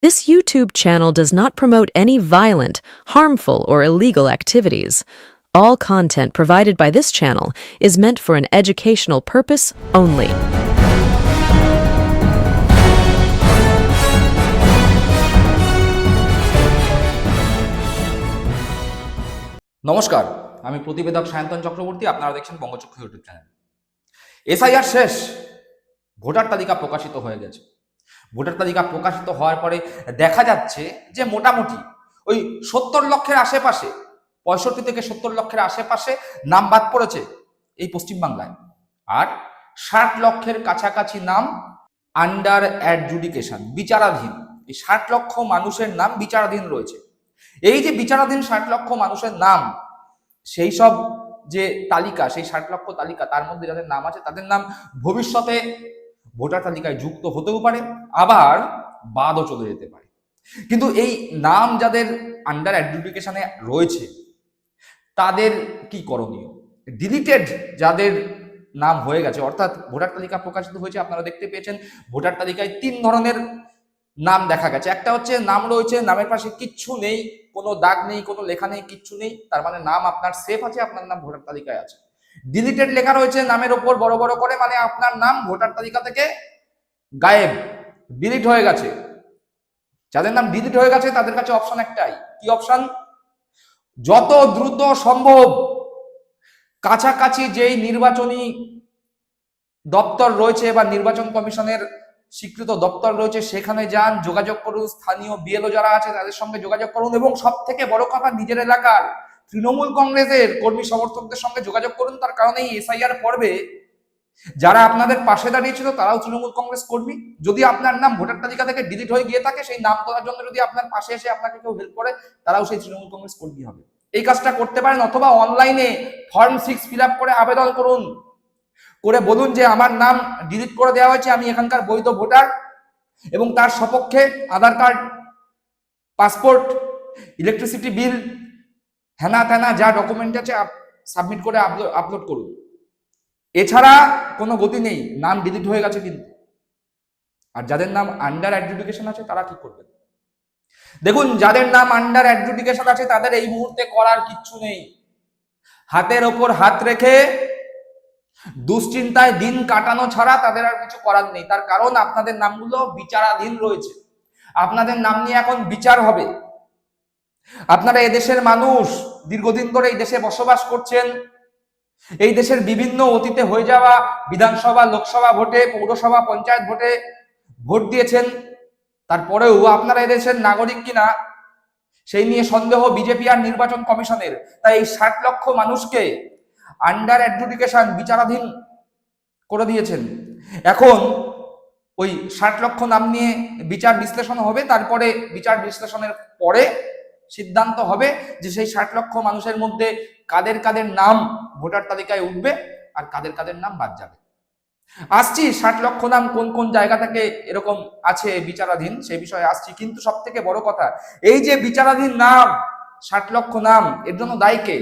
This YouTube channel does not promote any violent, harmful, or illegal activities. All content provided by this channel is meant for an educational purpose only. নমস্কার, আমি প্রতিবেদক সায়ন্তন চক্রবর্তী। আপনারা দেখছেন বঙ্গচক্ষু YouTube channel. SIR শেষ, voter তালিকা প্রকাশিত হয়ে গেছে। ভোটার তালিকা প্রকাশিত হওয়ার পরে দেখা যাচ্ছে যে মোটামুটি ওই 70 লক্ষের আশেপাশে, 65 থেকে 70 লক্ষের আশেপাশে নাম বাদ পড়েছে এই পশ্চিমবাংলায়। আর 60 লক্ষের কাছাকাছি নাম আন্ডার অ্যাডজুডিকেশন, বিচারাধীন। এই 60 লক্ষ মানুষের নাম বিচারাধীন রয়েছে। এই যে বিচারাধীন 60 লক্ষ মানুষের নাম, সেই সব যে তালিকা, সেই 60 লক্ষ তালিকা, তার মধ্যে যাদের নাম আছে তাদের নাম ভবিষ্যতে ভোটার তালিকায় যুক্ত হতেও পারে, আবার বাদও চলে যেতে পারে। কিন্তু এই নাম যাদের আন্ডার অ্যাডজুডিকেশনে রয়েছে তাদের কি করণীয়? ডিলিটেড যাদের নাম হয়ে গেছে, অর্থাৎ ভোটার তালিকা প্রকাশিত হয়েছে, আপনারা দেখতে পেয়েছেন ভোটার তালিকায় 3 ধরনের নাম দেখা গেছে। একটা হচ্ছে নাম রয়েছে, নামের পাশে কিচ্ছু নেই, কোনো দাগ নেই, কোনো লেখা নেই, কিচ্ছু নেই, তার মানে নাম আপনার সেফ আছে, আপনার নাম ভোটার তালিকায় আছে। ডিলিটেড লেখা রয়েছে নামের ওপর বড় বড় করে, মানে আপনার নাম ভোটার তালিকা থেকে গায়েব, ডিলিট হয়ে গেছে। যাদের নাম ডিলিট হয়ে গেছে তাদের কাছে অপশন একটাই। কি অপশন? যত দ্রুত সম্ভব কাছাকাছি যেই নির্বাচনী দপ্তর রয়েছে বা নির্বাচন কমিশনের স্বীকৃত দপ্তর রয়েছে সেখানে যান, যোগাযোগ করুন, স্থানীয় বিএলও যারা আছে তাদের সঙ্গে যোগাযোগ করুন, এবং সব থেকে বড় কথা নিজের এলাকার তৃণমূল কংগ্রেসের কর্মী সমর্থকদের সঙ্গে যোগাযোগ করুন। তার কারণে এই এসআইআর পর্বে যারা আপনাদের পাশে দাঁড়িয়েছিল তারাও তৃণমূল কংগ্রেস কর্মী। যদি আপনার নাম ভোটার তালিকা থেকে ডিলিট হয়ে গিয়ে থাকে, সেই নাম তোলার জন্য যদি আপনার পাশে এসে আপনাকে কেউ হেল্প করে, তারাও সেই তৃণমূল কংগ্রেস কর্মী হবে। এই কাজটা করতে পারেন, অথবা অনলাইনে ফর্ম 6 ফিল আপ করে আবেদন করুন, করে বলুন যে আমার নাম ডিলিট করে দেওয়া হয়েছে, আমি এখানকার বৈধ ভোটার, এবং তার সপক্ষে আধার কার্ড, পাসপোর্ট, ইলেকট্রিসিটি বিল, হেনা তেনা যা ডকুমেন্ট আছে সাবমিট করে আপলোড করুন। এছাড়া কোনো গতি নেই, নাম ডিলিট হয়ে গেছে কিন্তু। আর যাদের নাম আন্ডার অ্যাডজুডিকেশন আছে তারা কি করবেন? দেখুন, যাদের নাম আন্ডার অ্যাডজুডিকেশন আছে তাদের এই মুহূর্তে করার কিচ্ছু নেই। হাতের ওপর হাত রেখে দুশ্চিন্তায় দিন কাটানো ছাড়া তাদের আর কিছু করার নেই। তার কারণ আপনাদের নামগুলো বিচারাধীন রয়েছে, আপনাদের নাম নিয়ে এখন বিচার হবে। আপনারা এদেশের মানুষ, দীর্ঘদিন ধরে এই দেশে বসবাস করছেন। এই দেশের বিভিন্ন অতীতে হয়ে যাওয়া বিধানসভা, লোকসভা ভোটে, পৌরসভা, পঞ্চায়েত ভোটে ভোট দিয়েছেন। তারপরেও আপনারা এদেশের নাগরিক কিনা সেই নিয়ে সন্দেহ বিজেপি আর নির্বাচন কমিশনের। তাই এই 60 লক্ষ মানুষকে আন্ডার অ্যাডজুডিকেশন, বিচারাধীন করে দিয়েছেন। এখন ওই 60 লক্ষ নাম নিয়ে বিচার বিশ্লেষণ হবে, তারপরে বিচার বিশ্লেষণের পরে সিদ্ধান্ত হবে যে সেই 60 লক্ষ মানুষের মধ্যে কাদের কাদের নাম ভোটার তালিকায় উঠবে আর কাদের কাদের নাম বাদ যাবে। আসছি 60 লক্ষ নাম কোন কোন জায়গা থেকে এরকম আছে বিচারাধীন, সেই বিষয়ে আসছি। কিন্তু সব থেকে বড় কথা, এই যে বিচারাধীন নাম 60 লক্ষ নাম, এর জন্য দায়ী কে?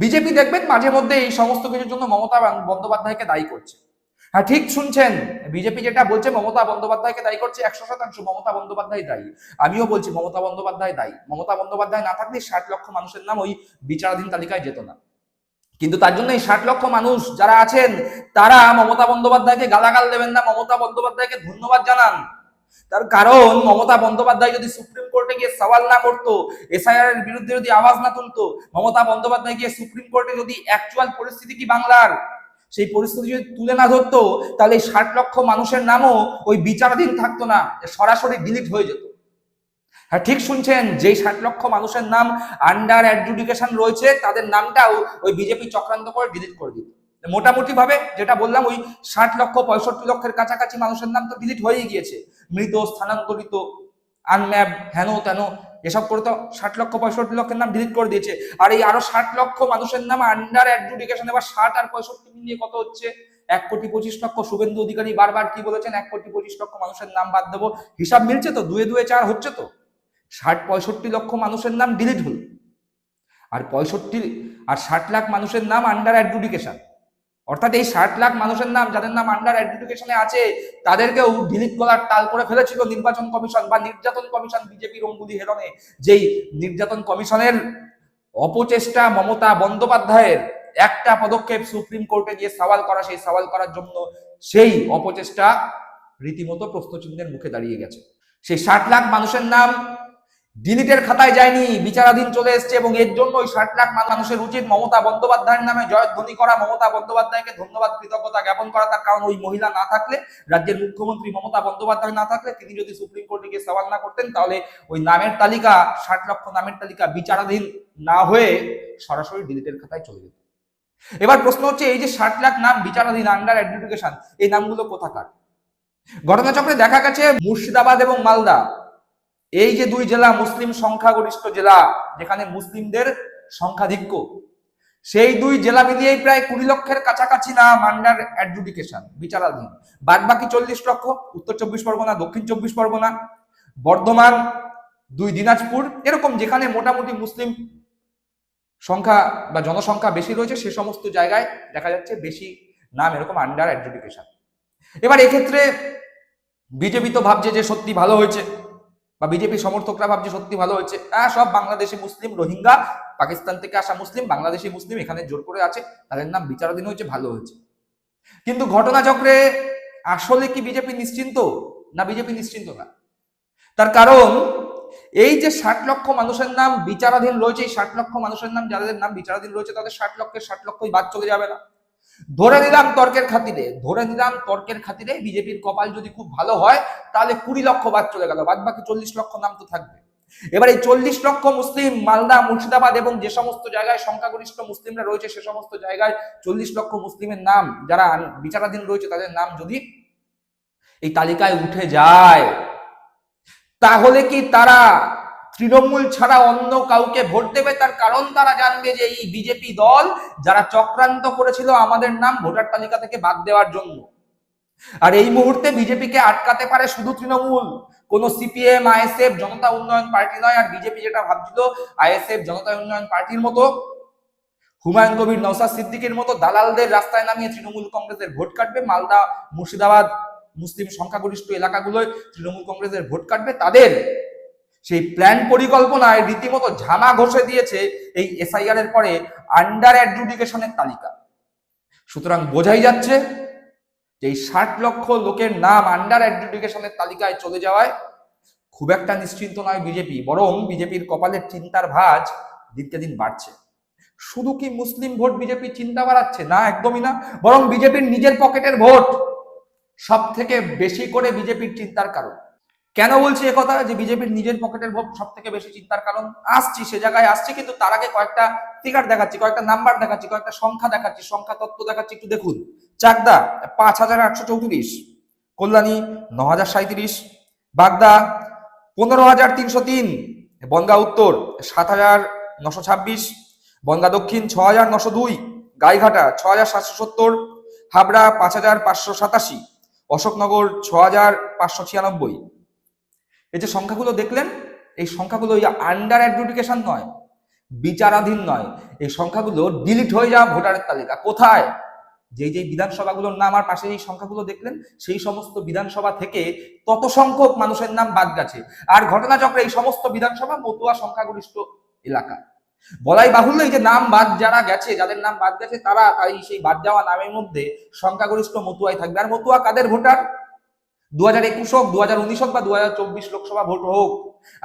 বিজেপি দেখবেন মাঝে মধ্যে এই সমস্ত কিছুর জন্য মমতা বন্দ্যোপাধ্যায়কে দায়ী করছে। হ্যাঁ, ঠিক শুনছেন, বিজেপি যেটা বলছে মমতা বন্দ্যোপাধ্যায়কে দায়ী করছে, 100% মমতা বন্দ্যোপাধ্যায় দায়ী। আমিও বলছি মমতা বন্দ্যোপাধ্যায় দায়ী। মমতা বন্দ্যোপাধ্যায় না থাকলে 60 লক্ষ মানুষের নাম ওই বিচারাধীন তালিকায় যেত না। কিন্তু তার জন্য এই 60 লক্ষ মানুষ যারা আছেন তারা মমতা বন্দ্যোপাধ্যায়কে গালাগাল দেবেন না, মমতা বন্দ্যোপাধ্যায়কে ধন্যবাদ জানান। তার কারণ মমতা বন্দ্যোপাধ্যায় যদি সুপ্রিম কোর্টে গিয়ে সওয়াল না করতো, এসআইআর এর বিরুদ্ধে যদি আওয়াজ না তুলতো, মমতা বন্দ্যোপাধ্যায় গিয়ে সুপ্রিম কোর্টে যদি অ্যাকচুয়াল পরিস্থিতি কি বাংলার সেই পরিস্থিতি যদি তুলে না ধরতো, তাহলে এই 60 লক্ষ মানুষের নামও ওই বিচারাধীন থাকতো না, সরাসরি ডিলিট হয়ে যেত। হ্যাঁ, ঠিক শুনছেন, যেই 60 লক্ষ মানুষের নাম আন্ডার অ্যাডজুডিকেশন রয়েছে তাদের নামটাও ওই বিজেপি চক্রান্ত করে ডিলিট করে দিত। মোটামুটি ভাবে যেটা বললাম, ওই 60 লক্ষ 65 লক্ষের কাছাকাছি মানুষের নাম তো ডিলিট হয়েই গিয়েছে। মৃত, স্থানান্তরিত, আনম্যাপ, হেন তেন এসব করে তো 60 লক্ষ 65 লক্ষের নাম ডিলিট করে দিয়েছে। আর এই আরো 60 লক্ষ মানুষের নাম আন্ডার অ্যাডজুডিকেশন। এবার 60 আর 65 মিলিয়ে কত হচ্ছে? 1,25,00,000। শুভেন্দু অধিকারী বারবার কি বলেছেন? 1,25,00,000 মানুষের নাম বাদ দেবো। হিসাব মিলছে তো? 2 2 4 হচ্ছে তো। 60-65 লক্ষ মানুষের নাম ডিলিট হল, আর 65 আর 60 লাখ মানুষের নাম আন্ডার অ্যাডজুডিকেশন। অর্থাৎ এই 60 লাখ মানুষের নাম যাদের নাম আন্ডার অ্যাডজুডিকেশনে আছে তাদেরকেও ডিলিট করার টাল করে ফেলেছিল নির্বাচন কমিশন বা নির্যাতন কমিশন বিজেপির অঙ্গুলি হেলনে। যেই নির্যাতন কমিশনের অপচেষ্টা মমতা বন্দ্যোপাধ্যায়ের একটা পদক্ষেপ সুপ্রিম কোর্টে গিয়ে সওয়াল করা, সেই সওয়াল করার জন্য সেই অপচেষ্টা রীতিমতো প্রশ্নচিহ্নের মুখে দাঁড়িয়ে গেছে। সেই 60 লাখ মানুষের নাম ডিলিটের খাতায় যায়নি, বিচারাধীন চলে এসছে, এবং এর জন্য ওই 60 লাখ মানুষের উচিত মমতা বন্দ্যোপাধ্যায়ের নামে জয়ধ্বনি করা, মমতা বন্দ্যোপাধ্যায়কে ধন্যবাদ কৃতজ্ঞতা জ্ঞাপন করা। তার কারণ ওই মহিলা না থাকলে, রাজ্যের মুখ্যমন্ত্রী মমতা বন্দ্যোপাধ্যায় না থাকলে, তিনি যদি সুপ্রিম কোর্টে গিয়ে সওয়াল না করতেন, তাহলে ওই নামের তালিকা 60 লক্ষ নামের তালিকা বিচারাধীন না হয়ে সরাসরি ডিলিটের খাতায় চলে যেত। এবার প্রশ্ন হচ্ছে, এই যে 60 লাখ নাম বিচারাধীন আন্ডার অ্যাডজুডিকেশন, এই নামগুলো কোথাকার? ঘটনাচক্রে দেখা গেছে মুর্শিদাবাদ এবং মালদা, এই যে দুই জেলা মুসলিম সংখ্যাগরিষ্ঠ জেলা, যেখানে মুসলিমদের সংখ্যাধিক্য, সেই দুই জেলা মিলিয়েই প্রায় 20 লক্ষের কাছাকাছি নাম আন্ডার অ্যাডজুডিকেশন বিচারাধীন। বাদ বাকি 40 লক্ষ উত্তর 24 পরগনা, দক্ষিণ 24 পরগনা, বর্ধমান, 2 দিনাজপুর, এরকম যেখানে মোটামুটি মুসলিম সংখ্যা বা জনসংখ্যা বেশি রয়েছে, সে সমস্ত জায়গায় দেখা যাচ্ছে বেশি নাম এরকম আন্ডার অ্যাডজুডিকেশন। এবার এক্ষেত্রে বিজেপি তো ভাবছে যে সত্যি ভালো হয়েছে, বা বিজেপি সমর্থকরা ভাবছে সত্যি ভালো হয়েছে, সব বাংলাদেশি মুসলিম, রোহিঙ্গা, পাকিস্তান থেকে আসা মুসলিম, বাংলাদেশি মুসলিম এখানে জোর করে আছে, তাদের নাম বিচারাধীন হয়েছে, ভালো হয়েছে। কিন্তু ঘটনাচক্রে আসলে কি বিজেপি নিশ্চিন্ত? না, বিজেপি নিশ্চিন্ত না। তার কারণ এই যে 60 লক্ষ মানুষের নাম বিচারাধীন রয়েছে, এই 60 লক্ষ মানুষের নাম যাদের নাম বিচারাধীন রয়েছে, তাদের 60 লক্ষের 60 লক্ষই বাদ চলে যাবে না। ধরে নিলাম তর্কের খাতিরে বিজেপির কপাল যদি খুব ভালো হয়, তাহলে 20 লক্ষ বাদ চলে গেল, বাদ বাকি 40 লক্ষ নাম তো থাকবে। এবার এই 40 লক্ষ মুসলিম মালদা, মুর্শিদাবাদ এবং যে সমস্ত জায়গায় সংখ্যাগরিষ্ঠ মুসলিমরা রয়েছে, সে সমস্ত জায়গায় 40 লক্ষ মুসলিমের নাম যারা বিচারাধীন রয়েছে, তাদের নাম যদি এই তালিকায় উঠে যায়, তাহলে কি তারা তৃণমূল ছাড়া অন্য কাউকে ভোট দেবে? তার কারণ তারা জানবে যে এই বিজেপি দল যারা চক্রান্ত করেছিল আমাদের নাম ভোটার তালিকা থেকে বাদ দেওয়ার জন্য। আর এই মুহূর্তে বিজেপিকে আটকাতে পারে শুধু তৃণমূল, কোন সিপিএম, আইএসএফ, জনতা উন্নয়ন পার্টি নয়। আর বিজেপি যেটা ভাবছিল আইএসএফ, জনতা উন্নয়ন পার্টির মতো, হুমায়ুন কবির, নওশাদ সিদ্দিকীর মতো দালালদের রাস্তায় নামিয়ে তৃণমূল কংগ্রেসের ভোট কাটবে, মালদা, মুর্শিদাবাদ মুসলিম সংখ্যাগরিষ্ঠ এলাকাগুলোয় তৃণমূল কংগ্রেসের ভোট কাটবে, তাদের সেই প্ল্যান পরিকল্পনায় রীতিমতো ঝামা ঘষে দিয়েছে এই এসআইআর এর পরে আন্ডার অ্যাডজুডিকেশনের তালিকা। সুতরাং বোঝাই যাচ্ছে যে এই 60 লক্ষ লোকের নাম আন্ডার অ্যাডজুডিকেশনের তালিকায় চলে যাওয়ায় খুব একটা নিশ্চিন্ত নয় বিজেপি, বরং বিজেপির কপালের চিন্তার ভাঁজ দিনকে দিন বাড়ছে। শুধু কি মুসলিম ভোট বিজেপি চিন্তা বাড়াচ্ছে? না, একদমই না, বরং বিজেপির নিজের পকেটের ভোট সব থেকে বেশি করে বিজেপির চিন্তার কারণ। কেন বলছি একথা যে বিজেপির নিজের পকেটের ভোট সব থেকে বেশি চিন্তার কারণ? আসছি, সে জায়গায় আসছি, কিন্তু তার আগে কয়েকটা ফিগার দেখাচ্ছি, কয়েকটা নাম্বার দেখাচ্ছি, কয়েকটা সংখ্যা দেখাচ্ছি, সংখ্যা তত্ত্ব দেখাচ্ছি, একটু দেখুন। চাকদা 5834, কল্যাণী 9037, বাগদা 15303, বনগাঁ উত্তর 7926, বনগাঁ দক্ষিণ 6902, গাইঘাটা 6770, হাবড়া 5587, অশোকনগর 6596। এই যে সংখ্যাগুলো দেখলেন, এই সংখ্যাগুলো আন্ডার অ্যাডজুডিকেশন নয়, বিচারাধীন নয়, এই সংখ্যাগুলো ডিলিট হয়ে যাওয়া ভোটারের তালিকা। কোথায়? যেই যেই বিধানসভাগুলোর নাম আর পাশে এই সংখ্যাগুলো দেখলেন, সেই সমস্ত বিধানসভা থেকে তত সংখ্যক মানুষের নাম বাদ গেছে। আর ঘটনাচক্রে এই সমস্ত বিধানসভা মতুয়া সংখ্যাগরিষ্ঠ এলাকা। বলাই বাহুল্য, এই যে নাম বাদ যারা গেছে, যাদের নাম বাদ গেছে, তারা তাই সেই বাদ যাওয়া নামের মধ্যে সংখ্যাগরিষ্ঠ মতুয়াই থাকবে। আর মতুয়া কাদের ভোটার? 2021 হোক, 2019 হোক বা 2024 লোকসভা ভোট হোক,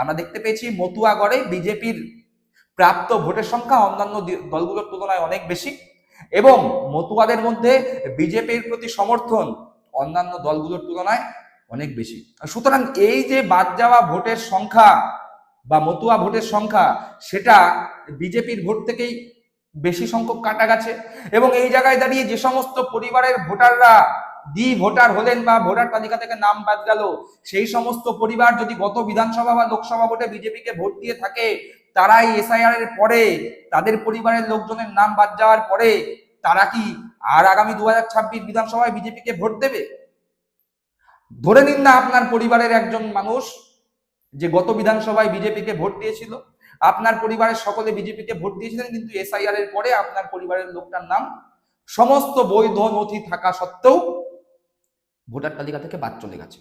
আমরা দেখতে পেয়েছি মতুয়াগড়ে বিজেপির প্রাপ্ত ভোটের সংখ্যা অন্যান্য দলগুলোর তুলনায় অনেক বেশি, এবং মতুয়াদের মধ্যে বিজেপির প্রতি সমর্থন অন্যান্য দলগুলোর তুলনায় অনেক বেশি। সুতরাং এই যে বাদ যাওয়া ভোটের সংখ্যা বা মতুয়া ভোটের সংখ্যা, সেটা বিজেপির ভোট থেকেই বেশি সংখ্যক কাটা গেছে। এবং এই জায়গায় দাঁড়িয়ে যে সমস্ত পরিবারের ভোটাররা ভোটার হলেন বা ভোটার তালিকা থেকে নাম বাদ গেল, সেই সমস্ত পরিবার যদি গত বিধানসভা বা লোকসভা ভোটে বিজেপিকে ভোট দিয়ে থাকে, তারাই এসআইআর এর পরে তাদের পরিবারের লোকজনের নাম বাদ যাওয়ার পরে তারা কি আর আগামী 2026 বিধানসভায় বিজেপিকে ভোট দেবে? ধরে নিন না আপনার পরিবারের একজন মানুষ যে গত বিধানসভায় বিজেপিকে ভোট দিয়েছিল, আপনার পরিবারের সকলে বিজেপিকে ভোট দিয়েছিলেন, কিন্তু এসআইআর এর পরে আপনার পরিবারের লোকটার নাম সমস্ত বৈধ নথি থাকা সত্ত্বেও ভোটার তালিকা থেকে বাদ চলে গেছে।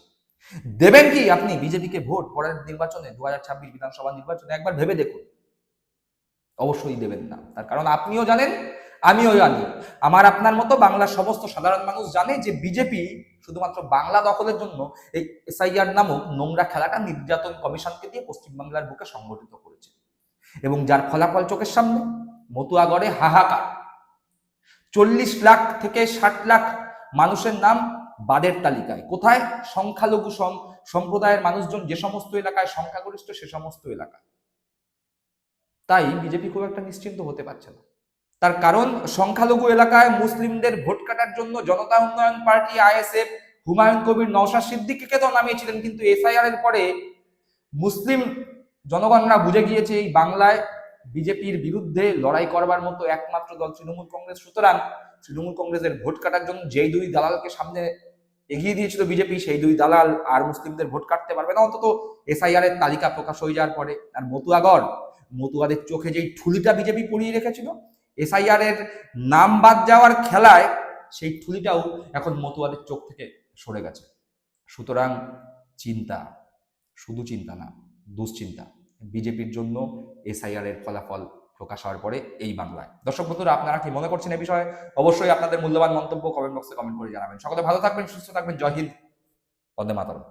দেবেন কি আপনি বিজেপিকে ভোট পরের নির্বাচনে, 2026 বিধানসভা নির্বাচনে? একবার ভেবে দেখুন। অবশ্যই দেবেন না। তার কারণ আপনিও জানেন, আমিও জানি, আমার আপনার মতো বাংলার সমস্ত সাধারণ মানুষ জানে যে বিজেপি শুধুমাত্র বাংলা দখলের জন্য এই এসআইআর নামক নোংরা খেলাটা নির্যাতন কমিশনকে দিয়ে পশ্চিমবাংলার বুকে সংগঠিত করেছে, এবং যার ফলাফল চোখের সামনে। মতুয়াগড়ে হাহাকার, 40 লাখ থেকে 60 লাখ মানুষের নাম বাদের তালিকায়। কোথায়? সংখ্যালঘু সম্প্রদায়ের মানুষজন যে সমস্ত এলাকায় সংখ্যাগরিষ্ঠ, সে সমস্ত এলাকায়। তাই বিজেপি খুব একটা নিশ্চিন্ত হতে পারছে না। তার কারণ সংখ্যালঘু এলাকায় মুসলিমদের ভোট কাটার জন্য জনতা উন্নয়ন পার্টি, আইএসএফ, হুমায়ুন কবির, নওশাদ সিদ্দিকীকে তো নামিয়েছিলেন, কিন্তু এসআইআর এর পরে মুসলিম জনগণরা বুঝে গিয়েছে এই বাংলায় বিজেপির বিরুদ্ধে লড়াই করবার মতো একমাত্র দল তৃণমূল কংগ্রেস। সুতরাং তৃণমূল কংগ্রেসের ভোট কাটার জন্য যেই দুই দালালকে সামনে এগিয়ে দিয়েছিল বিজেপি, সেই দুই দালাল আর মুসলিমদের ভোট কাটতে পারবে না, অন্তত এসআইআর এর তালিকা প্রকাশ হয়ে যাওয়ার পরে। আর মতুয়াদের চোখে যেই ঠুলিটা বিজেপি পরিয়ে রেখেছিল এসআইআর এর নাম বাদ যাওয়ার খেলায়, সেই ঠুলিটাও এখন মতুয়াদের চোখ থেকে সরে গেছে। সুতরাং চিন্তা, শুধু চিন্তা না, দুশ্চিন্তা বিজেপির জন্য এসআইআর এর ফলাফল প্রকাশ হওয়ার পরে এই বাংলায়। দর্শক বন্ধুরা, আপনারা কি মনে করছেন এই বিষয়ে? অবশ্যই আপনাদের মূল্যবান মন্তব্য কমেন্ট বক্সে কমেন্ট করে জানাবেন। সকলে ভালো থাকবেন, সুস্থ থাকবেন। জয় হিন্দ, বন্দে মাতরম।